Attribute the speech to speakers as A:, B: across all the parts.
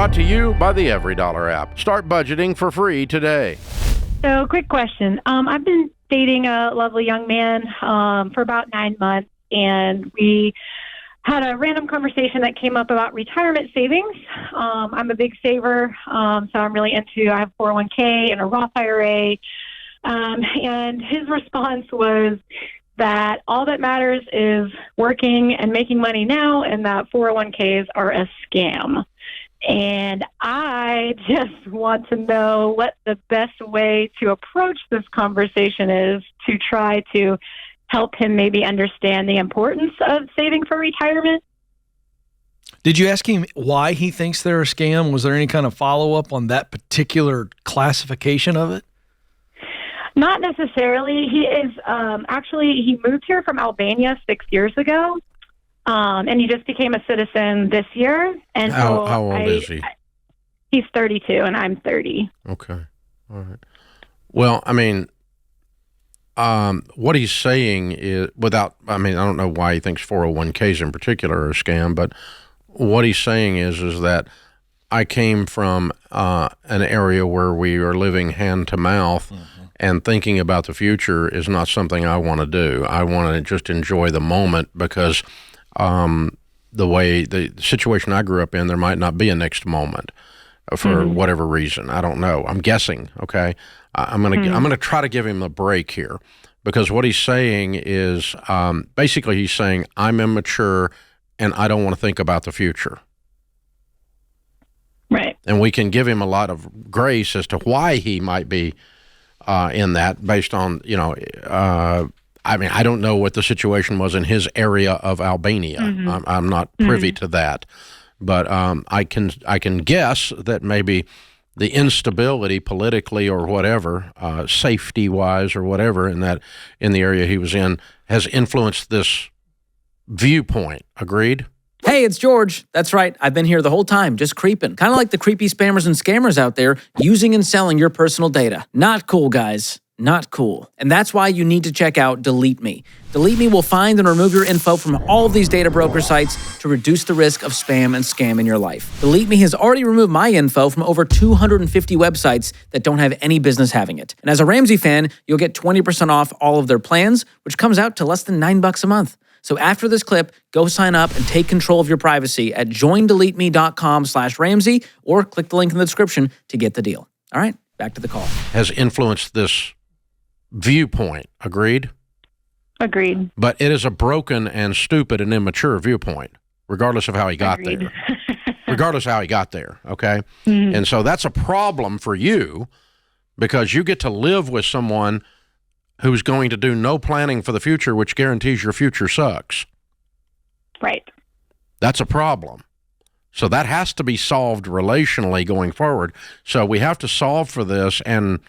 A: Brought to you by the EveryDollar app. Start budgeting for free today.
B: So, quick question. I've been dating a lovely young man for about 9 months, and we had a random conversation that came up about retirement savings. I'm a big saver, so I'm really into, I have 401k and a Roth IRA. And his response was that all that matters is working and making money now, and that 401ks are a scam. And I just want to know what the best way to approach this conversation is to try to help him maybe understand the importance of saving for retirement.
C: Did you ask him why he thinks they're a scam? Was there any kind of follow-up on that particular classification of it?
B: Not necessarily. He is he moved here from Albania 6 years ago, and he just became a citizen this year. And
A: how old is he?
B: He's 32, and I'm 30.
A: Okay. All right. Well, I mean, what he's saying is, I don't know why he thinks 401ks in particular are a scam, but what he's saying is that I came from an area where we are living hand to mouth, and thinking about the future is not something I want to do. I want to just enjoy the moment because the situation I grew up in, there might not be a next moment for whatever reason. I don't know. I'm guessing. Okay. I'm gonna try to give him a break here, because what he's saying is basically he's saying I'm immature and I don't want to think about the future.
B: Right.
A: And we can give him a lot of grace as to why he might be in that, based on I don't know what the situation was in his area of Albania. I'm not privy to that, but I can guess that maybe the instability politically or whatever, safety-wise or whatever, in the area he was in, has influenced this viewpoint. Agreed?
D: Hey, it's George. That's right. I've been here the whole time, just creeping. Kind of like the creepy spammers and scammers out there using and selling your personal data. Not cool, guys. Not cool. And that's why you need to check out Delete Me. Delete Me will find and remove your info from all of these data broker sites to reduce the risk of spam and scam in your life. Delete Me has already removed my info from over 250 websites that don't have any business having it. And as a Ramsey fan, you'll get 20% off all of their plans, which comes out to less than $9 a month. So after this clip, go sign up and take control of your privacy at joindeleteme.com/Ramsey, or click the link in the description to get the deal. All right, back to the call.
A: Has influenced this viewpoint. Agreed?
B: Agreed.
A: But it is a broken and stupid and immature viewpoint, regardless of how he got there. Regardless of how he got there, okay? And so that's a problem for you, because you get to live with someone who's going to do no planning for the future, which guarantees your future sucks.
B: Right.
A: That's a problem. So that has to be solved relationally going forward. So we have to solve for this and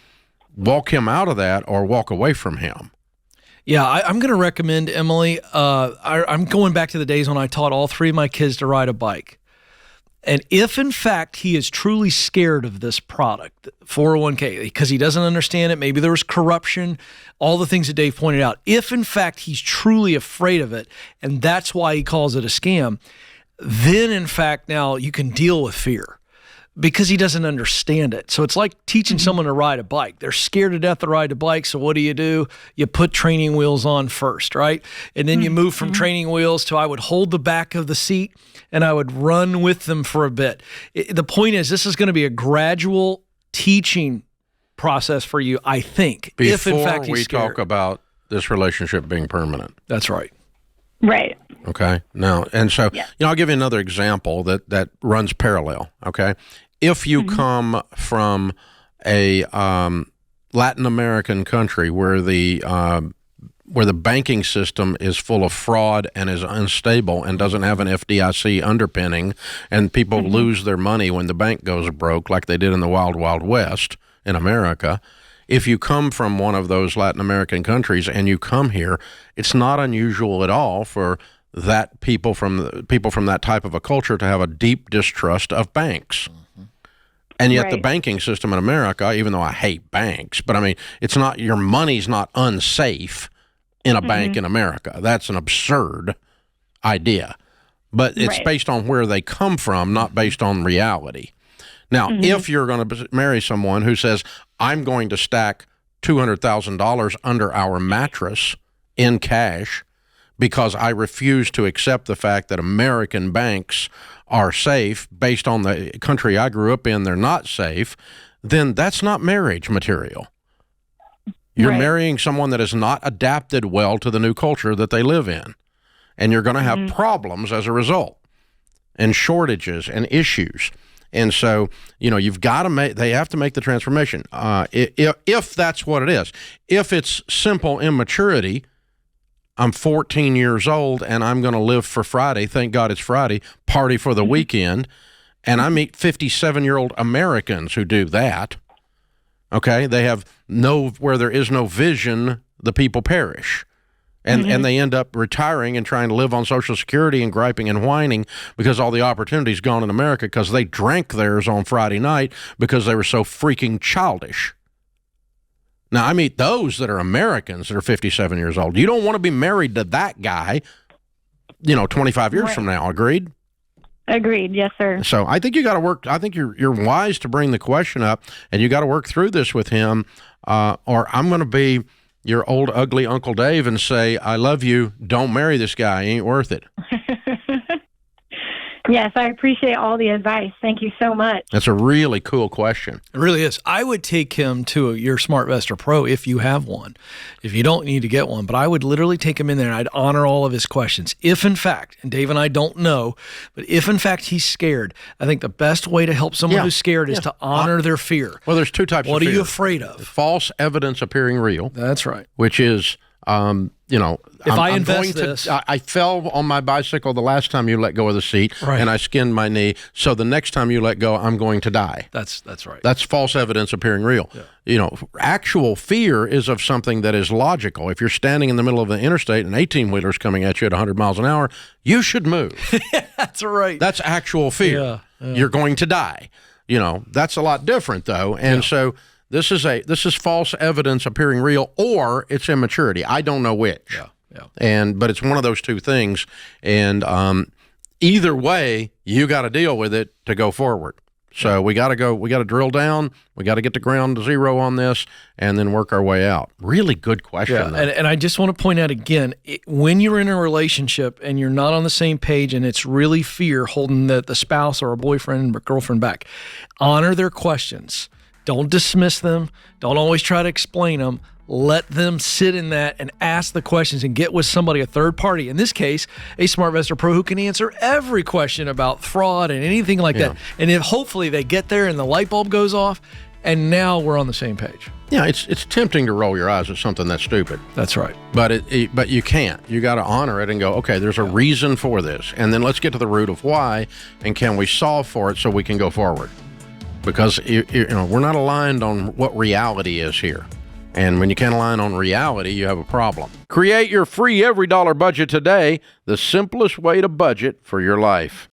A: walk him out of that, or walk away from him.
C: Yeah, I'm going to recommend, Emily, I'm going back to the days when I taught all three of my kids to ride a bike. And if, in fact, he is truly scared of this product, 401k, because he doesn't understand it, maybe there was corruption, all the things that Dave pointed out. If, in fact, he's truly afraid of it, and that's why he calls it a scam, then, in fact, now you can deal with fear, because he doesn't understand it. So it's like teaching someone to ride a bike. They're scared to death to ride a bike, so what do? You put training wheels on first, right? And then you move from training wheels to, I would hold the back of the seat and I would run with them for a bit. The point is, this is going to be a gradual teaching process for you, I think, if in fact he's scared.
A: Before we talk about this relationship being permanent.
C: That's right.
B: Right.
A: Okay. Now, and so, I'll give you another example that runs parallel, okay? If you come from a Latin American country where the banking system is full of fraud and is unstable and doesn't have an FDIC underpinning, and people lose their money when the bank goes broke, like they did in the Wild Wild West in America, if you come from one of those Latin American countries and you come here, it's not unusual at all for that people from that type of a culture to have a deep distrust of banks. And yet the banking system in America, even though I hate banks, but I mean, it's not, your money's not unsafe in a bank in America. That's an absurd idea. But it's based on where they come from, not based on reality. Now, if you're going to marry someone who says, I'm going to stack $200,000 under our mattress in cash because I refuse to accept the fact that American banks are safe based on the country I grew up in, they're not safe, then that's not marriage material. You're marrying someone that has not adapted well to the new culture that they live in. And you're going to have problems as a result, and shortages and issues. And so, you've got to they have to make the transformation. If that's what it is. If it's simple immaturity, I'm 14 years old and I'm going to live for Friday. Thank God it's Friday, party for the weekend. And I meet 57-year-old Americans who do that. Okay. They have where there is no vision, the people perish. And they end up retiring and trying to live on Social Security and griping and whining because all the opportunity's gone in America because they drank theirs on Friday night because they were so freaking childish. Now, I meet those that are Americans that are 57 years old. You don't want to be married to that guy, 25 years from now. Agreed?
B: Agreed. Yes, sir.
A: So I think you got to work. I think you're wise to bring the question up, and you got to work through this with him, or I'm going to be your old ugly Uncle Dave and say, I love you. Don't marry this guy. He ain't worth it.
B: Yes, I appreciate all the advice. Thank you so much.
A: That's a really cool question.
C: It really is. I would take him to your SmartVestor Pro if you have one. If you don't need to get one, but I would literally take him in there and I'd honor all of his questions. If in fact, and Dave and I don't know, but if in fact he's scared, I think the best way to help someone who's scared is to honor their fear.
A: Well, there's two types of fear.
C: What are you afraid of?
A: False evidence appearing real.
C: That's right.
A: Which is, if
C: I invest this,
A: I fell on my bicycle the last time you let go of the seat, and I skinned my knee. So the next time you let go, I'm going to die.
C: That's right.
A: That's false evidence appearing real. Yeah. Actual fear is of something that is logical. If you're standing in the middle of the interstate and 18-wheeler's coming at you at 100 miles an hour, you should move.
C: That's right.
A: That's actual fear. Yeah. You're going to die. That's a lot different though, and so. This is false evidence appearing real, or it's immaturity. I don't know which. Yeah. But it's one of those two things, and either way, you got to deal with it to go forward. So we got to drill down. We got to get to ground zero on this, and then work our way out. Really good question.
C: Yeah, and I just want to point out again, when you're in a relationship and you're not on the same page, and it's really fear holding the spouse or a boyfriend or girlfriend back, honor their questions. Don't dismiss them. Don't always try to explain them. Let them sit in that and ask the questions and get with somebody, a third party. In this case, a SmartVestor Pro who can answer every question about fraud and anything like that. And if hopefully they get there and the light bulb goes off, and now we're on the same page.
A: Yeah, it's tempting to roll your eyes at something that's stupid.
C: That's right.
A: But but you can't. You got to honor it and go, okay, there's a reason for this. And then let's get to the root of why, and can we solve for it so we can go forward? Because we're not aligned on what reality is here. And when you can't align on reality, you have a problem. Create your free $Every Dollar budget today, the simplest way to budget for your life.